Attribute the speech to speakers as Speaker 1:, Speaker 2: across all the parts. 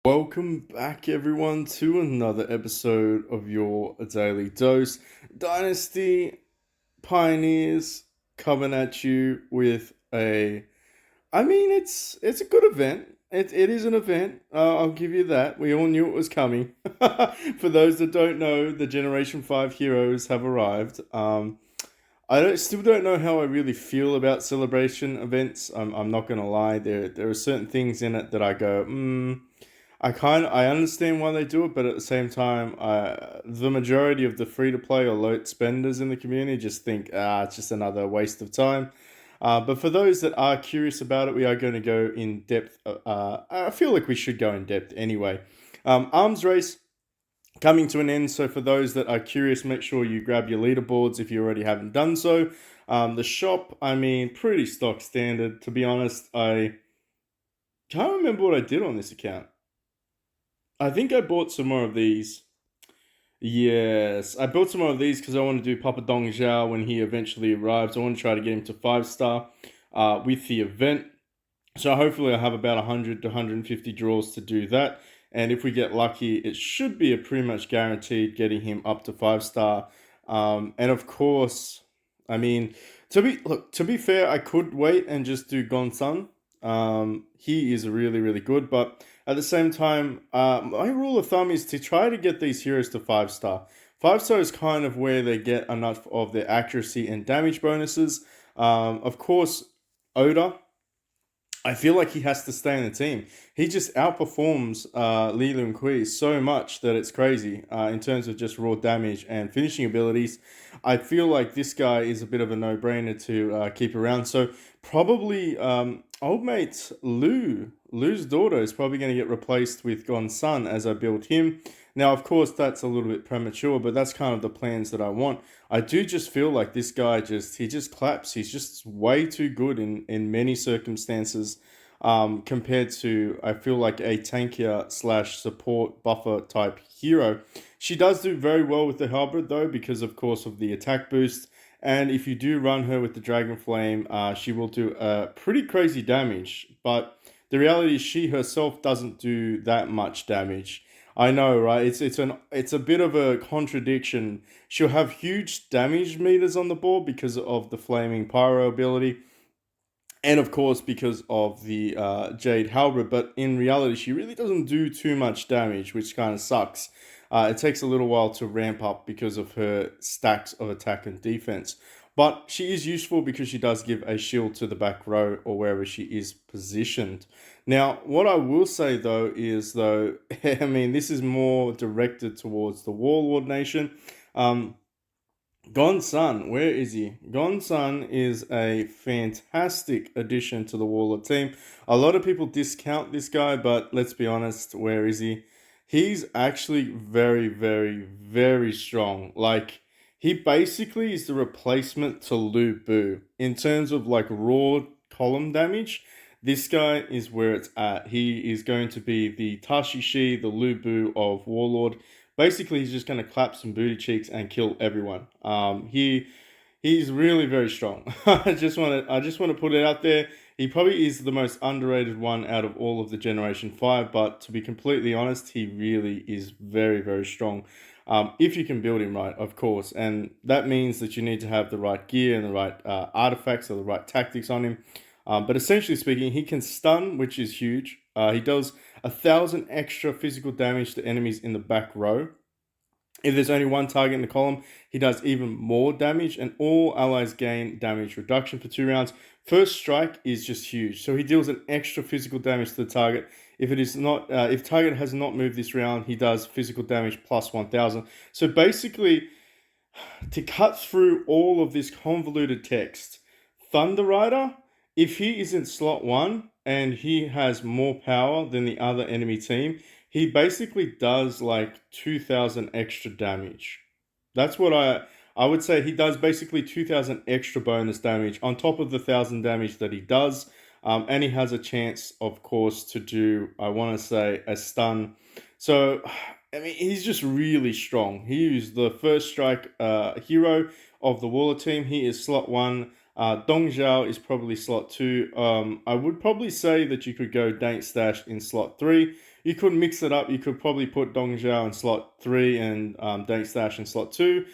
Speaker 1: Welcome back, everyone, to another episode of your Daily Dose. Dynasty Pioneers coming at you with it's a good event. It is an event. I'll give you that. We all knew it was coming. For those that don't know, the Generation 5 heroes have arrived. Still don't know how I really feel about celebration events. I'm not gonna lie. There are certain things in it that I go, I understand why they do it, but at the same time, the majority of the free to play or loot spenders in the community just think, it's just another waste of time. But for those that are curious about it, we are going to go in depth. I feel like we should go in depth anyway. Arms race coming to an end. So for those that are curious, make sure you grab your leaderboards if you already haven't done so. The shop, pretty stock standard. To be honest, I can't remember what I did on this account. I think I bought some more of these. Yes, I bought some more of these because I want to do Papa Dong Zhao when he eventually arrives. I want to try to get him to 5 star with the event. So hopefully I have about 100 to 150 draws to do that. And if we get lucky, it should be a pretty much guaranteed getting him up to 5 star. And of course, I mean, to be fair, I could wait and just do Gonsun. He is really, really good, but at the same time, my rule of thumb is to try to get these heroes to 5 star. 5 star is kind of where they get enough of their accuracy and damage bonuses. Of course, Oda, I feel like he has to stay in the team. He just outperforms Li Lun Kui so much that it's crazy in terms of just raw damage and finishing abilities. I feel like this guy is a bit of a no-brainer to keep around. So probably old mate Lu's daughter is probably going to get replaced with Gon's son as I build him. Now, of course, that's a little bit premature, but that's kind of the plans that I want. I do just feel like this guy he just claps. He's just way too good in many circumstances. Compared to I feel like a tankier slash support buffer type hero. She does do very well with the halberd though because of course of the attack boost. And if you do run her with the Dragon Flame, she will do pretty crazy damage. But the reality is she herself doesn't do that much damage. I know, right? It's a bit of a contradiction. She'll have huge damage meters on the board because of the flaming pyro ability, and of course because of the Jade Halberd. But in reality, she really doesn't do too much damage, which kind of sucks. It takes a little while to ramp up because of her stacks of attack and defense. But she is useful because she does give a shield to the back row or wherever she is positioned. Now, what I will say though is this is more directed towards the Warlord Nation. Gonsun, where is he? Gonsun is a fantastic addition to the Warlord team. A lot of people discount this guy, but let's be honest, where is he? He's actually very, very, very strong. Like, he basically is the replacement to Lu Bu. In terms of like raw column damage, this guy is where it's at. He is going to be the Tashishi, the Lu Bu of Warlord. Basically, he's just going to clap some booty cheeks and kill everyone. He's really very strong. I just want to put it out there. He probably is the most underrated one out of all of the Generation 5, but to be completely honest, he really is very, very strong. If you can build him right, of course. And that means that you need to have the right gear and the right artifacts or the right tactics on him. But essentially speaking, he can stun, which is huge. He does 1,000 extra physical damage to enemies in the back row. If there's only one target in the column, he does even more damage, and all allies gain damage reduction for 2 rounds. First strike is just huge, so he deals an extra physical damage to the target. If target has not moved this round, he does physical damage plus 1,000. So basically, to cut through all of this convoluted text, Thunder Rider, if he is in slot 1 and he has more power than the other enemy team, he basically does like 2,000 extra damage. That's what I would say. He does basically 2,000 extra bonus damage on top of the 1,000 damage that he does. And he has a chance, of course, to do, I want to say, a stun. So, he's just really strong. He is the first strike hero of the Waller team. He is slot 1. Dong Zhao is probably slot 2. I would probably say that you could go Dank Stash in slot 3. You could mix it up. You could probably put Dong Zhao in slot 3 and Dank Stash in slot 2.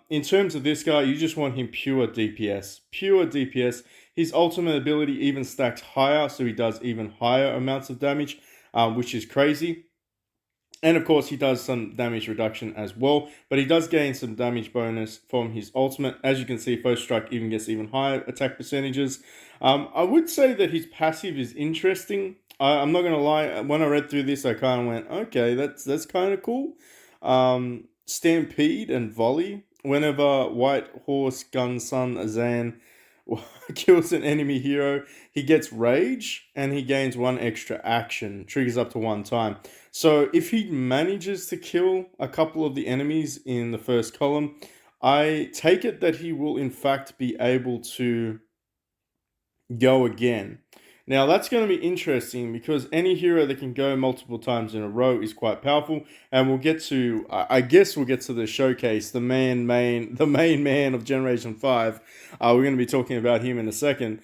Speaker 1: In terms of this guy, you just want him pure DPS. Pure DPS. His ultimate ability even stacks higher, so he does even higher amounts of damage, which is crazy. And of course, he does some damage reduction as well, but he does gain some damage bonus from his ultimate. As you can see, First Strike even gets even higher attack percentages. I would say that his passive is interesting. I'm not gonna lie. When I read through this, I kind of went, okay, that's kind of cool. Stampede and Volley. Whenever White Horse Gun Sun Azan kills an enemy hero, he gets Rage and he gains 1 extra action, triggers up to 1 time. So if he manages to kill a couple of the enemies in the first column, I take it that he will in fact be able to go again. Now that's going to be interesting because any hero that can go multiple times in a row is quite powerful, and we'll get to, I guess we'll get to the showcase, the main man of Generation 5. We're going to be talking about him in a second,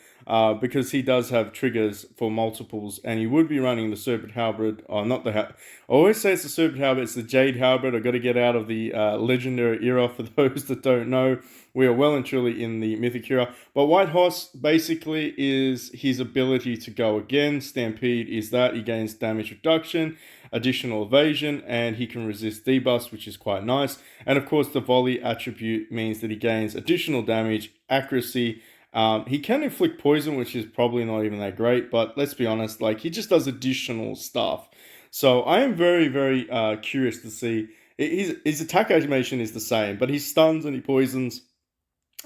Speaker 1: because he does have triggers for multiples, and he would be running the Serpent Halberd, or not the, I always say it's the Serpent Halberd, it's the Jade Halberd. I've got to get out of the Legendary era for those that don't know. We are well and truly in the Mythic era. But White Horse basically is his ability to go again. Stampede is that. He gains damage reduction, additional evasion, and he can resist debuffs, which is quite nice. And of course, the Volley attribute means that he gains additional damage, accuracy. He can inflict poison, which is probably not even that great. But let's be honest, like, he just does additional stuff. So I am very, very curious to see. His attack animation is the same, but he stuns and he poisons.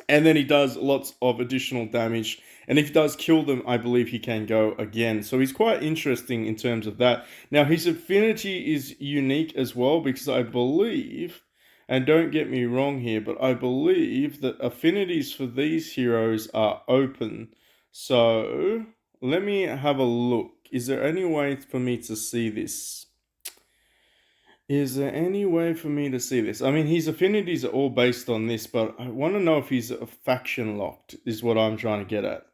Speaker 1: And then he does lots of additional damage. And if he does kill them, I believe he can go again. So he's quite interesting in terms of that. Now, his affinity is unique as well, because I believe, and don't get me wrong here, but I believe that affinities for these heroes are open. So let me have a look. Is there any way for me to see this? Is there any way for me to see this? I mean, his affinities are all based on this, but I want to know if he's faction locked, is what I'm trying to get at.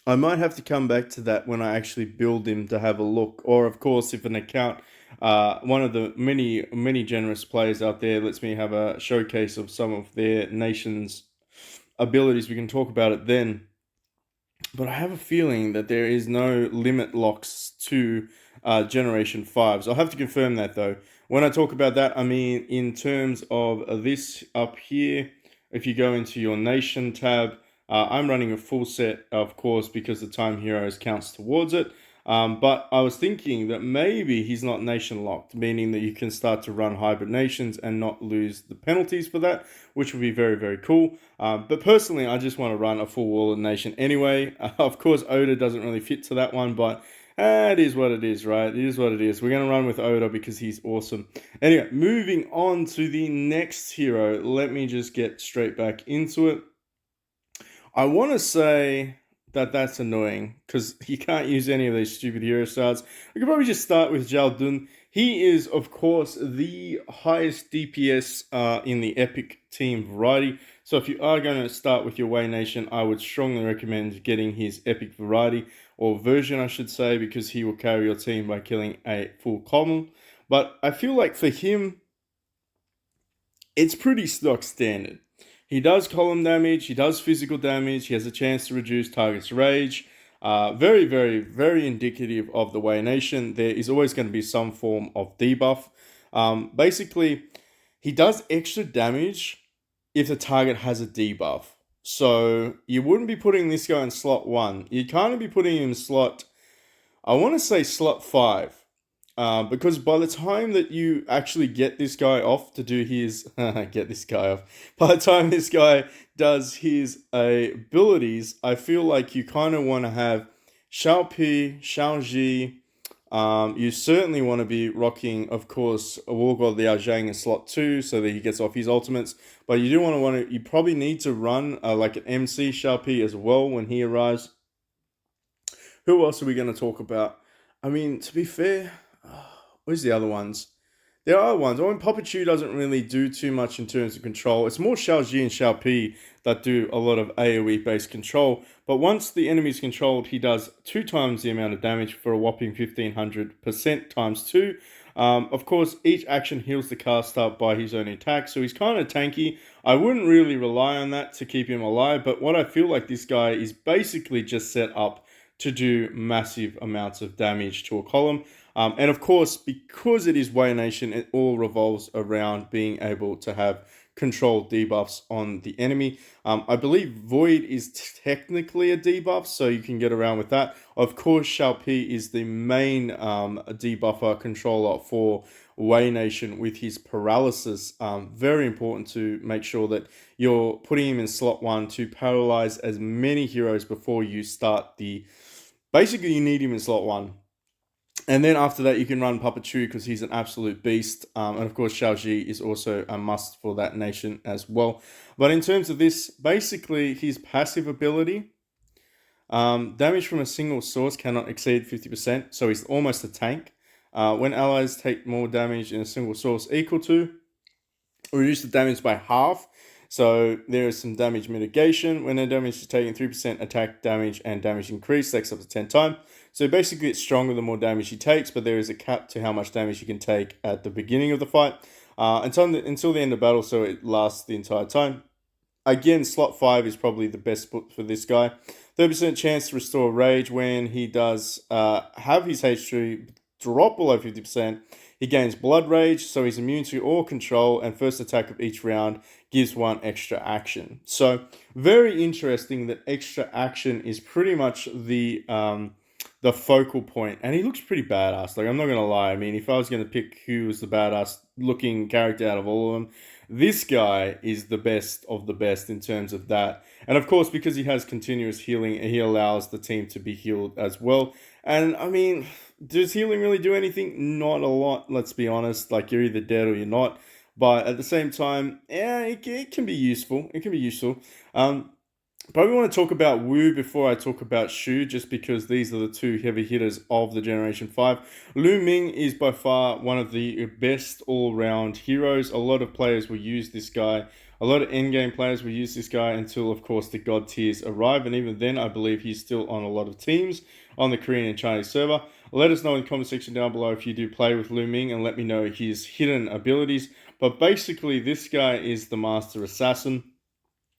Speaker 1: I might have to come back to that when I actually build him to have a look. Or, of course, if an account, one of the many generous players out there lets me have a showcase of some of their nation's abilities, we can talk about it then. But I have a feeling that there is no limit locks to Generation 5. So I'll have to confirm that, though. When I talk about that, I mean in terms of this up here. If you go into your Nation tab, I'm running a full set, of course, because the Time Heroes counts towards it. But I was thinking that maybe he's not nation locked, meaning that you can start to run hybrid nations and not lose the penalties for that, which would be very, very cool. But personally, I just want to run a full Warlord nation anyway. Of course, Oda doesn't really fit to that one, but it is what it is, right? It is what it is. We're going to run with Oda because he's awesome. Anyway, moving on to the next hero. Let me just get straight back into it. I want to say that that's annoying because you can't use any of these stupid hero starts. We could probably just start with Zhao Dun. He is, of course, the highest DPS in the Epic team variety. So if you are going to start with your Wei Nation, I would strongly recommend getting his Epic variety, or version, I should say, because he will carry your team by killing a full column. But I feel like for him, it's pretty stock standard. He does column damage, he does physical damage, he has a chance to reduce target's rage. Very, very, very indicative of the Wei Nation. There is always going to be some form of debuff. Basically, he does extra damage if the target has a debuff. So you wouldn't be putting this guy in slot 1. You'd kind of be putting him in slot, I want to say slot 5. Because by the time that you actually get this guy off to do his get this guy off, by the time this guy does his abilities, I feel like you kind of want to have Xiao Pi, Xiao Ji. You certainly want to be rocking, of course, a Warlord Liao Zhang in slot 2 so that he gets off his ultimates. But you do want to you probably need to run like an MC Xiao Pi as well when he arrives. Who else are we going to talk about? I mean, to be fair, where's the other ones? There are ones. I mean, Papa Chew doesn't really do too much in terms of control. It's more Xiao Ji and Xiao Pi that do a lot of AoE based control. But once the enemy's controlled, he does 2 times the amount of damage for a whopping 1500% times 2. Of course, each action heals the caster by his own attack, so he's kind of tanky. I wouldn't really rely on that to keep him alive, but what I feel like this guy is basically just set up to do massive amounts of damage to a column. And of course, because it is Way Nation, it all revolves around being able to have controlled debuffs on the enemy. I believe Void is technically a debuff, so you can get around with that. Of course, Xiaopi is the main debuffer controller for Way Nation with his paralysis. Very important to make sure that you're putting him in slot 1 to paralyze as many heroes before you start the... Basically, you need him in slot 1. And then after that, you can run Papa Chew because he's an absolute beast. And of course, Xiao Ji is also a must for that nation as well. But in terms of this, basically, his passive ability, damage from a single source cannot exceed 50%. So he's almost a tank. When allies take more damage in a single source equal to, reduce the damage by half. So there is some damage mitigation. When the damage is taken, 3% attack damage and damage increase, stacks up to 10 times. So basically it's stronger the more damage he takes, but there is a cap to how much damage he can take at the beginning of the fight until the end of battle, so it lasts the entire time. Again, slot 5 is probably the best spot for this guy. 30% chance to restore rage when he does have his H3 drop below 50%. He gains blood rage, so he's immune to all control, and first attack of each round gives 1 extra action. So very interesting that extra action is pretty much the focal point, and he looks pretty badass. Like, I'm not gonna lie. I mean, if I was gonna pick who was the badass looking character out of all of them, this guy is the best of the best in terms of that. And of course, because he has continuous healing, he allows the team to be healed as well. And I mean, does healing really do anything? Not a lot, let's be honest. Like, you're either dead or you're not. But at the same time, yeah, it can be useful. It can be useful. Probably want to talk about Wu before I talk about Shu, just because these are the two heavy hitters of the Generation 5. Lu Ming is by far one of the best all-round heroes. A lot of players will use this guy. A lot of endgame players will use this guy until, of course, the God tiers arrive. And even then, I believe he's still on a lot of teams on the Korean and Chinese server. Let us know in the comment section down below if you do play with Lu Ming, and let me know his hidden abilities. But basically, this guy is the Master Assassin.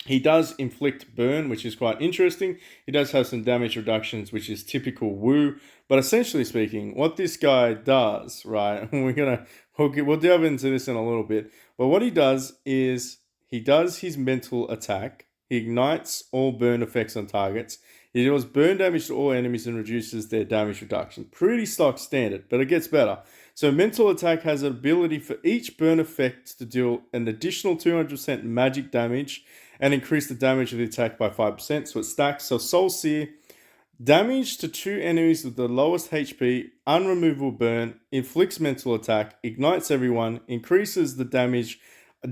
Speaker 1: He does inflict burn, which is quite interesting. He does have some damage reductions, which is typical Wu. But essentially speaking, what this guy does, right, we'll delve into this in a little bit. But what he does is he does his mental attack. He ignites all burn effects on targets. He deals burn damage to all enemies and reduces their damage reduction. Pretty stock standard, but it gets better. So mental attack has an ability for each burn effect to deal an additional 200% magic damage and increase the damage of the attack by 5%. So it stacks. So Soul Seer, damage to 2 enemies with the lowest HP, unremovable burn, inflicts mental attack, ignites everyone, increases the damage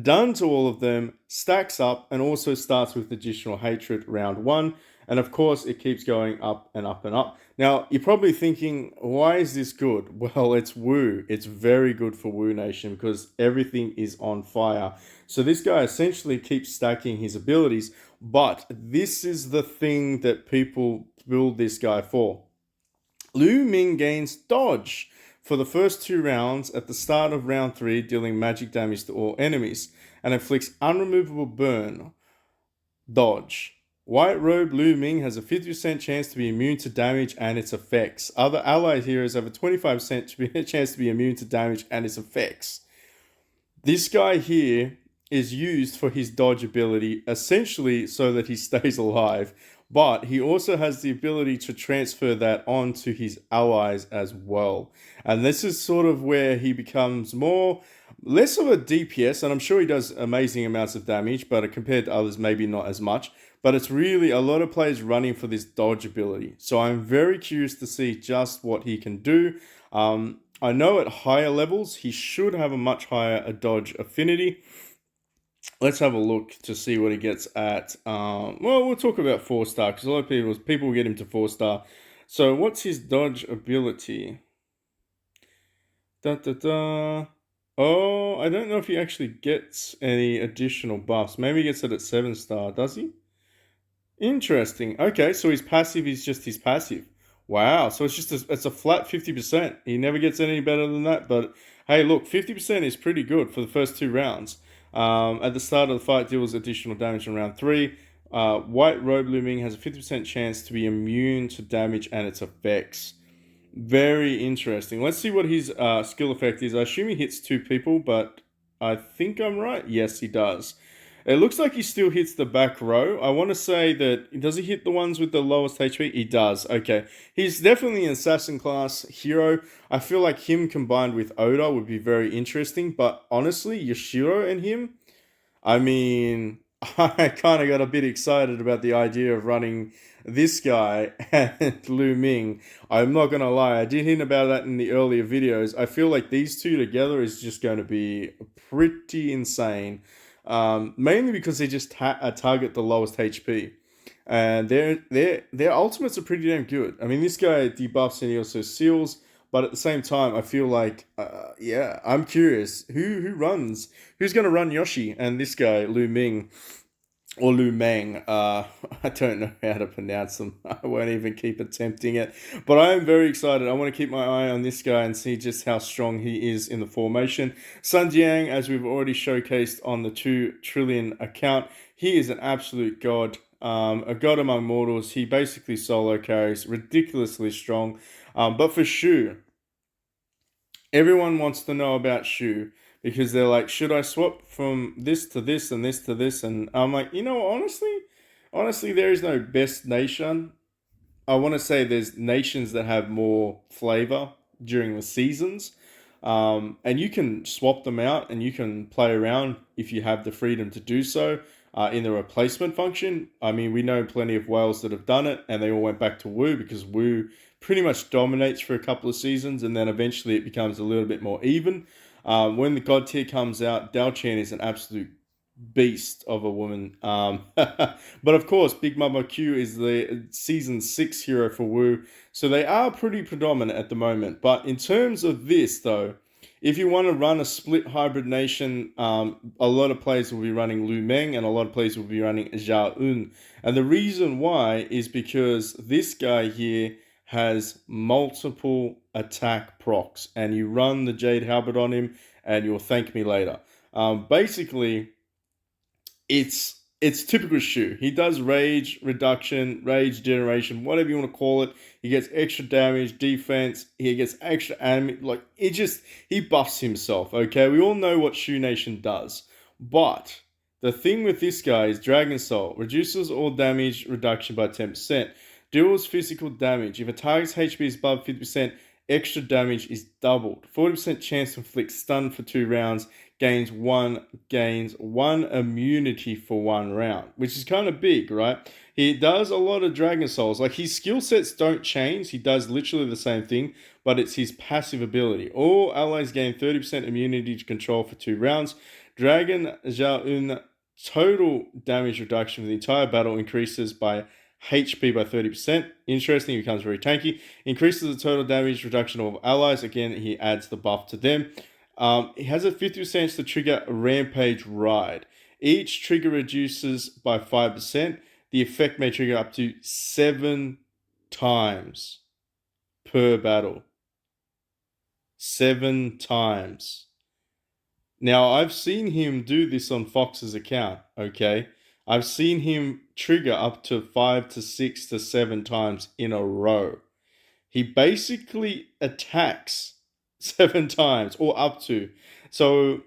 Speaker 1: done to all of them, stacks up, and also starts with additional hatred round 1. And of course, it keeps going up and up and up. Now, you're probably thinking, why is this good? Well, it's Wu. It's very good for Wu Nation because everything is on fire. So this guy essentially keeps stacking his abilities, but this is the thing that people build this guy for. Lu Ming gains dodge for the first 2 rounds at the start of round 3, dealing magic damage to all enemies, and inflicts unremovable burn. Dodge. White Robe Lu Ming has a 50% chance to be immune to damage and its effects. Other allied heroes have a 25% chance to be immune to damage and its effects. This guy here is used for his dodge ability, essentially so that he stays alive, but he also has the ability to transfer that on to his allies as well. And this is sort of where he becomes less of a DPS, and I'm sure he does amazing amounts of damage, but compared to others, maybe not as much. But it's really a lot of players running for this dodge ability. So I'm very curious to see just what he can do. I know at higher levels, he should have a much higher dodge affinity. Let's have a look to see what he gets at. Well, we'll talk about 4-star because a lot of people will get him to 4-star. So what's his dodge ability? Oh, I don't know if he actually gets any additional buffs. Maybe he gets it at 7 star, does he? Interesting. Okay, so his passive is just his passive. Wow. So it's a flat 50%. He never gets any better than that. But hey, look, 50% is pretty good for the first 2 rounds. At the start of the fight, deals additional damage in round three. White Robe Looming has a 50% chance to be immune to damage and its effects. Very interesting. Let's see what his skill effect is. I assume he hits 2 people, but I think I'm right. Yes, he does. It looks like he still hits the back row. I want to say that does he hit the ones with the lowest HP? He does. Okay, he's definitely an assassin class hero. I feel like him combined with Oda would be very interesting. But honestly, Yashiro and him, I mean, I kind of got a bit excited about the idea of running this guy and Lu Ming. I'm not gonna lie, I did hint about that in the earlier videos. I feel like these two together is just going to be pretty insane. Mainly because they just target the lowest HP, and their ultimates are pretty damn good. I mean, this guy debuffs and he also seals. But at the same time, I feel like, yeah, I'm curious who's going to run Yoshi and this guy Lu Ming or Lu Meng. I don't know how to pronounce them. I won't even keep attempting it. But I am very excited. I want to keep my eye on this guy and see just how strong he is in the formation. Sun Jiang, as we've already showcased on the 2 trillion account, he is an absolute god. A god among mortals. He basically solo carries, ridiculously strong. But for Shu, everyone wants to know about Shu because they're like, should I swap from this to this and this to this? And I'm like, honestly, there is no best nation. I want to say there's nations that have more flavor during the seasons. And you can swap them out and you can play around if you have the freedom to do so in the replacement function. I mean, we know plenty of whales that have done it and they all went back to Wu because Wu pretty much dominates for a couple of seasons and then eventually it becomes a little bit more even. When the God tier comes out, Dao Chen is an absolute beast of a woman. But of course, Big Mama Q is the season 6 hero for Wu, so they are pretty predominant at the moment. But in terms of this, though, if you want to run a split hybrid nation, a lot of players will be running Lu Meng and a lot of players will be running Zhao Un. And the reason why is because this guy here has multiple attack procs, and you run the Jade Halberd on him, and you'll thank me later. Basically, it's typical Shu. He does rage reduction, rage generation, whatever you want to call it. He gets extra damage, defense. He gets extra anime. Like he buffs himself. Okay, we all know what Shu Nation does, but the thing with this guy is Dragon Soul reduces all damage reduction by 10%. Deals physical damage. If a target's HP is above 50%, extra damage is doubled. 40% chance to inflict stun for 2 rounds. Gains one immunity for 1 round, which is kind of big, right? He does a lot of Dragon Souls. Like his skill sets don't change. He does literally the same thing, but it's his passive ability. All allies gain 30% immunity to control for 2 rounds. Dragon Zhao total damage reduction for the entire battle increases by HP by 30%. Interesting, he becomes very tanky. Increases the total damage reduction of allies. Again, he adds the buff to them. It has a 50% to trigger a Rampage Ride. Each trigger reduces by 5%. The effect may trigger up to 7 times per battle. 7 times. Now, I've seen him do this on Fox's account, okay? I've seen him trigger up to 5 to 6 to 7 times in a row. He basically attacks 7 times or up to. So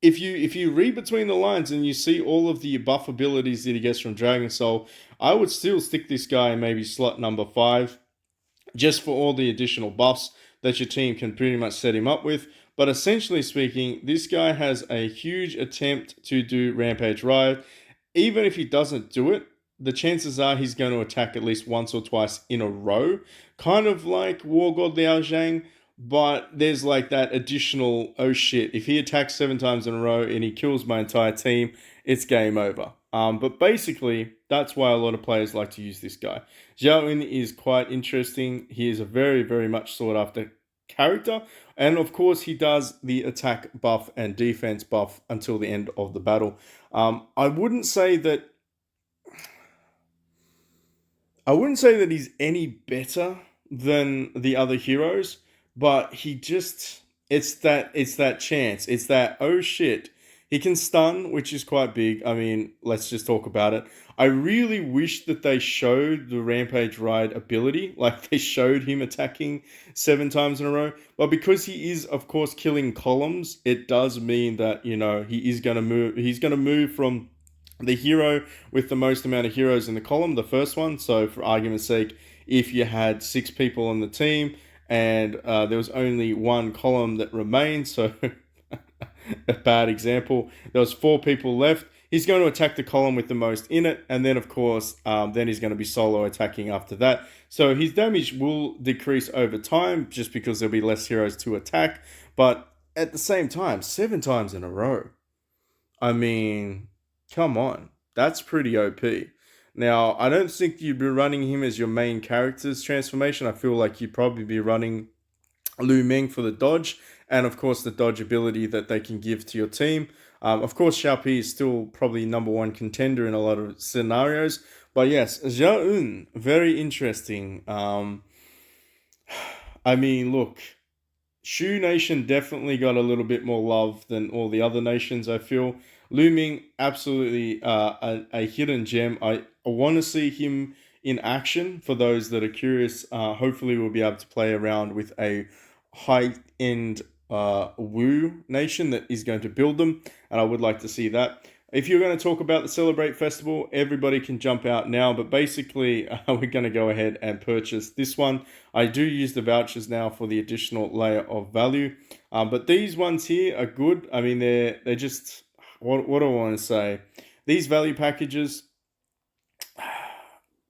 Speaker 1: if you read between the lines and you see all of the buff abilities that he gets from Dragon Soul, I would still stick this guy in maybe slot number 5 just for all the additional buffs that your team can pretty much set him up with. But essentially speaking, this guy has a huge attempt to do Rampage Ride. Even if he doesn't do it, the chances are he's going to attack at least once or twice in a row. Kind of like War God Liao Zhang, but there's like that additional, oh shit, if he attacks 7 times in a row and he kills my entire team, it's game over. But basically, that's why a lot of players like to use this guy. Zhao Yun is quite interesting. He is a very, very much sought after character. And of course, he does the attack buff and defense buff until the end of the battle. I wouldn't say that he's any better than the other heroes, but he just it's that chance. It's that, oh shit. He can stun, which is quite big. I mean, let's just talk about it. I really wish that they showed the Rampage Ride ability, like they showed him attacking 7 times in a row. But because he is, of course, killing columns, it does mean that, he is going to move. He's going to move from the hero with the most amount of heroes in the column, the first one. So, for argument's sake, if you had 6 people on the team and there was only one column that remained, so a bad example, there was 4 people left. He's going to attack the column with the most in it, and then of course, then he's going to be solo attacking after that. So his damage will decrease over time, just because there'll be less heroes to attack. But at the same time, 7 times in a row. I mean, come on. That's pretty OP. Now, I don't think you'd be running him as your main character's transformation. I feel like you'd probably be running Lu Meng for the dodge, and of course the dodge ability that they can give to your team. Of course, Xiaopi is still probably #1 contender in a lot of scenarios. But yes, Zhao Yun, very interesting. I mean, look, Shu Nation definitely got a little bit more love than all the other nations, I feel. Lu Ming, absolutely a hidden gem. I want to see him in action. For those that are curious, hopefully we'll be able to play around with a high-end Wu nation that is going to build them, and I would like to see that. If you're going to talk about the Celebrate Festival, everybody can jump out now, but basically we're going to go ahead and purchase this one. I do use the vouchers now for the additional layer of value, but these ones here are good. I mean, they're just, what do I want to say? These value packages,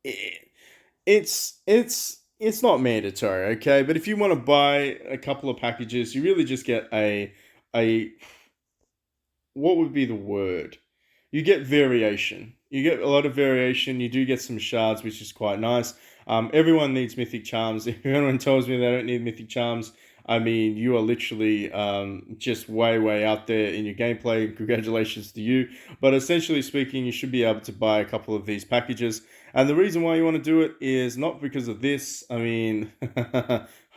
Speaker 1: it's not mandatory, okay? But if you want to buy a couple of packages, you really just get a what would be the word? You get variation. You get a lot of variation. You do get some shards, which is quite nice. Everyone needs Mythic Charms. If anyone tells me they don't need Mythic Charms, I mean, you are literally just way, way out there in your gameplay. Congratulations to you. But essentially speaking, you should be able to buy a couple of these packages. And the reason why you want to do it is not because of this. I mean,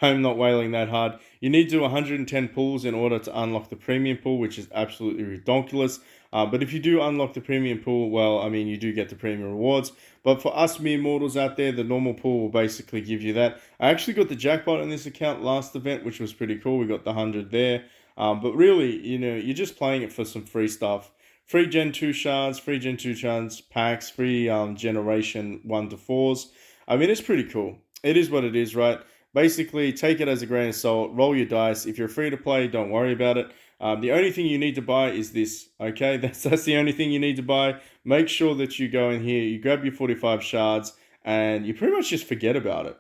Speaker 1: I'm not wailing that hard. You need to do 110 pulls in order to unlock the premium pool, which is absolutely ridiculous. But if you do unlock the premium pool, well, I mean, you do get the premium rewards. But for us mere mortals out there, the normal pool will basically give you that. I actually got the jackpot in this account last event, which was pretty cool. We got the 100 there. But really, you're just playing it for some free stuff. Free Gen 2 shards, free Gen 2 shards packs, free Generation 1 to 4s. I mean, it's pretty cool. It is what it is, right? Basically, take it as a grain of salt, roll your dice. If you're free to play, don't worry about it. The only thing you need to buy is this, okay? That's the only thing you need to buy. Make sure that you go in here, you grab your 45 shards, and you pretty much just forget about it.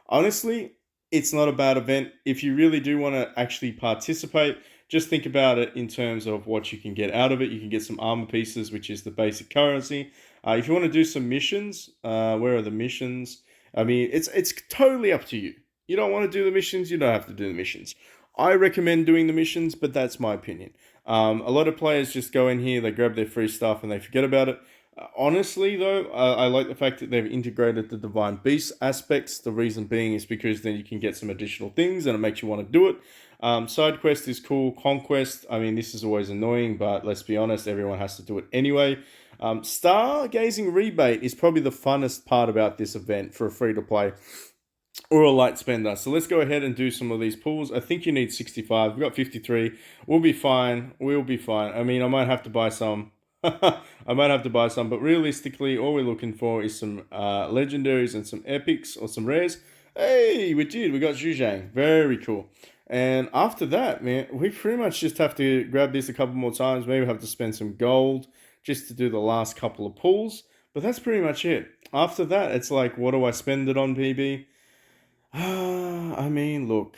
Speaker 1: Honestly, it's not a bad event. If you really do want to actually participate, just think about it in terms of what you can get out of it. You can get some armor pieces, which is the basic currency. If you want to do some missions, where are the missions? I mean, it's totally up to you. You don't want to do the missions, you don't have to do the missions. I recommend doing the missions, but that's my opinion. A lot of players just go in here, they grab their free stuff, and they forget about it. Honestly, though, I like the fact that they've integrated the Divine Beast aspects. The reason being is because then you can get some additional things, and it makes you want to do it. Side quest is cool. Conquest, I mean, this is always annoying, but let's be honest, everyone has to do it anyway. Stargazing Rebate is probably the funnest part about this event for a free-to-play or a light spender. So let's go ahead and do some of these pulls. I think you need 65. We've got 53. We'll be fine. We'll be fine. I mean, I might have to buy some. But realistically, all we're looking for is some legendaries and some epics or some rares. Hey, we did. We got Zhuzhang. Very cool. And after that, man, we pretty much just have to grab this a couple more times. Maybe have to spend some gold just to do the last couple of pulls. But that's pretty much it. After that, it's like, what do I spend it on, PB? I mean, look,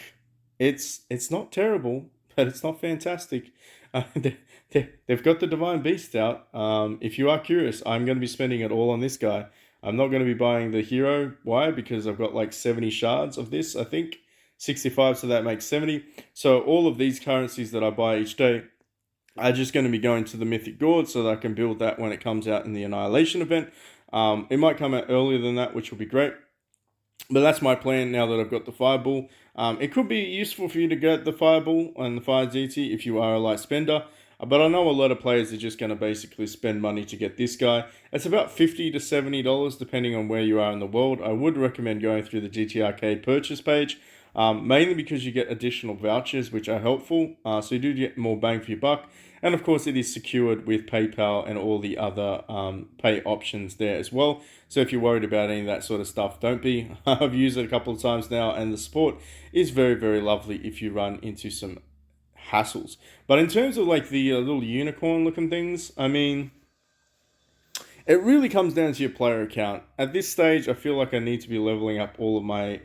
Speaker 1: it's not terrible, but it's not fantastic. They've got the Divine Beast out. If you are curious, I'm going to be spending it all on this guy. I'm not going to be buying the hero. Why? Because I've got like 70 shards of this, I think. 65, so that makes 70. So all of these currencies that I buy each day are just going to be going to the Mythic Gourd so that I can build that when it comes out in the Annihilation event. It might come out earlier than that, which will be great. But that's my plan now that I've got the Fireball. It could be useful for you to get the Fireball and the Fire DT if you are a light spender. But I know a lot of players are just going to basically spend money to get this guy. It's about $50 to $70 depending on where you are in the world. I would recommend going through the GT Arcade purchase page, mainly because you get additional vouchers which are helpful. So you do get more bang for your buck. And of course, it is secured with PayPal and all the other pay options there as well. So if you're worried about any of that sort of stuff, don't be. I've used it a couple of times now, and the support is very, very lovely if you run into some hassles. But in terms of like the little unicorn looking things, I mean, it really comes down to your player account. At this stage, I feel like I need to be leveling up all of my.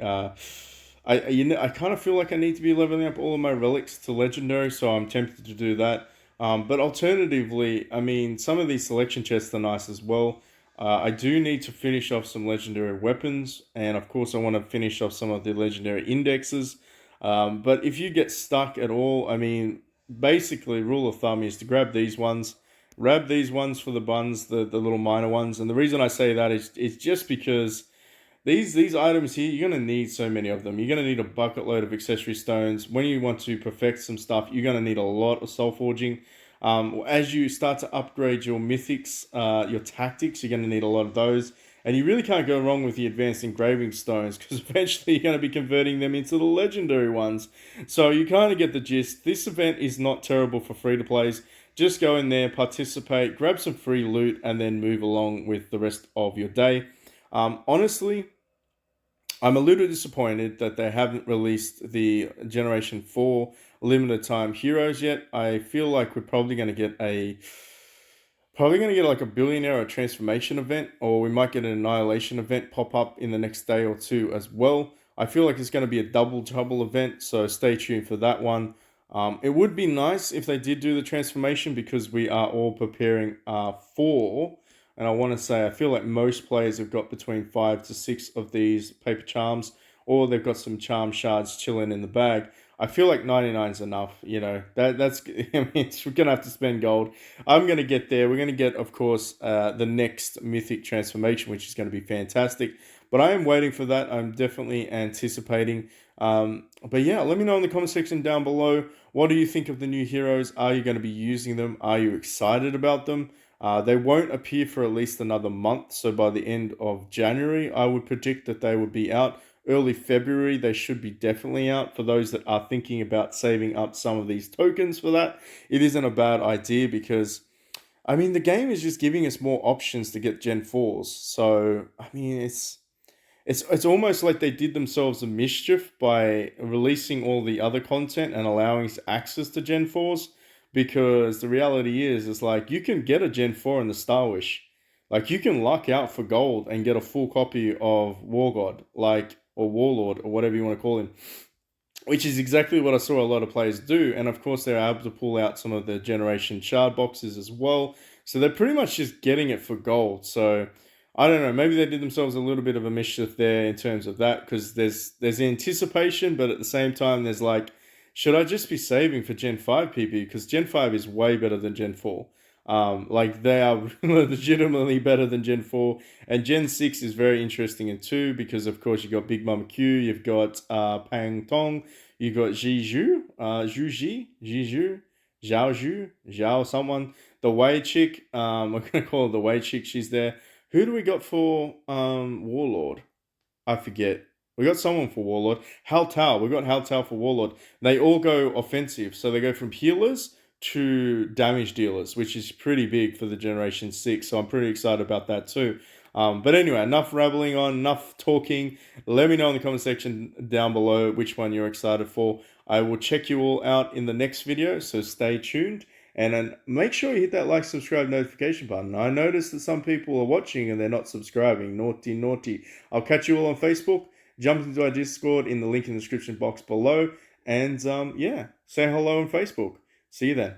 Speaker 1: I kind of feel like I need to be leveling up all of my relics to legendary, so I'm tempted to do that. But alternatively, I mean, some of these selection chests are nice as well. I do need to finish off some legendary weapons, and of course, I want to finish off some of the legendary indexes. But if you get stuck at all, I mean, basically, rule of thumb is to grab these ones for the buns, the little minor ones. And the reason I say that is just because these items here, you're going to need so many of them. You're going to need a bucket load of accessory stones. When you want to perfect some stuff, you're going to need a lot of soul forging. As you start to upgrade your mythics, your tactics, you're going to need a lot of those. And you really can't go wrong with the advanced engraving stones because eventually you're going to be converting them into the legendary ones. So you kind of get the gist. This event is not terrible for free-to-plays. Just go in there, participate, grab some free loot, and then move along with the rest of your day. Honestly, I'm a little disappointed that they haven't released the Generation 4 limited time heroes yet. I feel like we're probably going to get like a billionaire or transformation event, or we might get an annihilation event pop up in the next day or two as well. I feel like it's going to be a double trouble event, so stay tuned for that one. It would be nice if they did do the transformation because we are all preparing for. And I want to say, I feel like most players have got between 5 to 6 of these paper charms, or they've got some charm shards chilling in the bag. I feel like 99 is enough, you know. That's I mean, we're gonna have to spend gold. I'm gonna get there. We're gonna get, of course, the next mythic transformation, which is gonna be fantastic. But I am waiting for that. I'm definitely anticipating. But yeah, let me know in the comment section down below. What do you think of the new heroes? Are you going to be using them? Are you excited about them? They won't appear for at least another month. So by the end of January, I would predict that they would be out. Early February, they should be definitely out. For those that are thinking about saving up some of these tokens for that, it isn't a bad idea because, I mean, the game is just giving us more options to get Gen 4s. So, I mean, it's almost like they did themselves a mischief by releasing all the other content and allowing us access to Gen 4s, because the reality is like you can get a Gen 4 in the Star Wish. Like you can luck out for gold and get a full copy of Wargod, like, or Warlord, or whatever you want to call him, which is exactly what I saw a lot of players do. And of course, they're able to pull out some of the Generation Shard boxes as well. So they're pretty much just getting it for gold. So I don't know, maybe they did themselves a little bit of a mischief there in terms of that, because there's anticipation, but at the same time, there's like, should I just be saving for Gen 5 PP? Because Gen 5 is way better than Gen 4. Like they are legitimately better than Gen 4, and Gen 6 is very interesting in 2 because of course you've got Big Mama Q, you've got Pang Tong, you've got Jiju, Jiju, Zhao Zhu, Zhao someone, the Wei chick, we're gonna call her the Wei chick, she's there. Who do we got for Warlord? I forget. We got someone for Warlord. Hal Tao. We got Hal Tao for Warlord. They all go offensive. So they go from healers to damage dealers, which is pretty big for the Generation 6. So I'm pretty excited about that too. But anyway, enough rambling on, enough talking. Let me know in the comment section down below which one you're excited for. I will check you all out in the next video, so stay tuned. And then make sure you hit that like, subscribe, notification button. I noticed that some people are watching and they're not subscribing. Naughty, naughty. I'll catch you all on Facebook. Jump into our Discord in the link in the description box below. And yeah, say hello on Facebook. See you then.